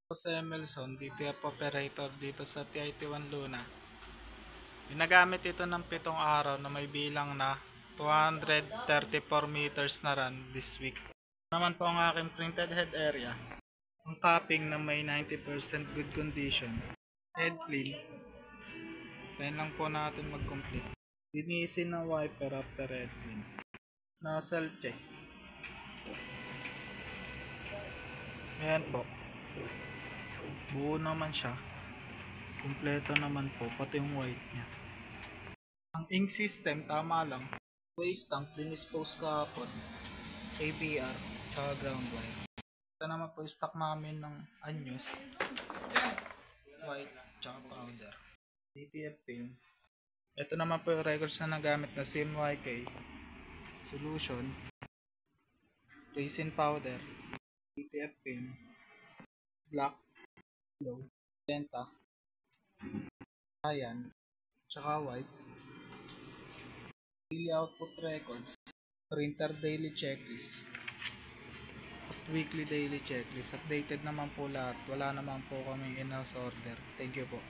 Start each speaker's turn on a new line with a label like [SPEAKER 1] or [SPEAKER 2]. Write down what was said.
[SPEAKER 1] Sa Emerson, DTF operator dito sa TIT-1 Luna. Ginagamit ito ng 7 araw na may bilang na 234 meters na run this week. Ito naman po ang aking printed head area. Ang capping na may 90% good condition. Head clean. Tayo lang po natin mag-complete. Linisin ng wiper after head clean. Nozzle check. Ayan po. Buo naman siya. Kumpleto naman po, pati yung white niya. Ang ink system, tama lang. Waste tank, dinispose kahapon. ABR, tsaka ground wire. Ito naman po yung stock namin ng anyos. White, tsaka powder. DTF film. Ito naman po yung records na nagamit na CMYK. Solution. Resin powder. DTF film. Black. Yellow. Penta. Ayan. Tsaka white. Daily output records. Printer daily checklist. At weekly daily checklist. Updated naman po lahat. Wala naman po kami in-house order. Thank you po.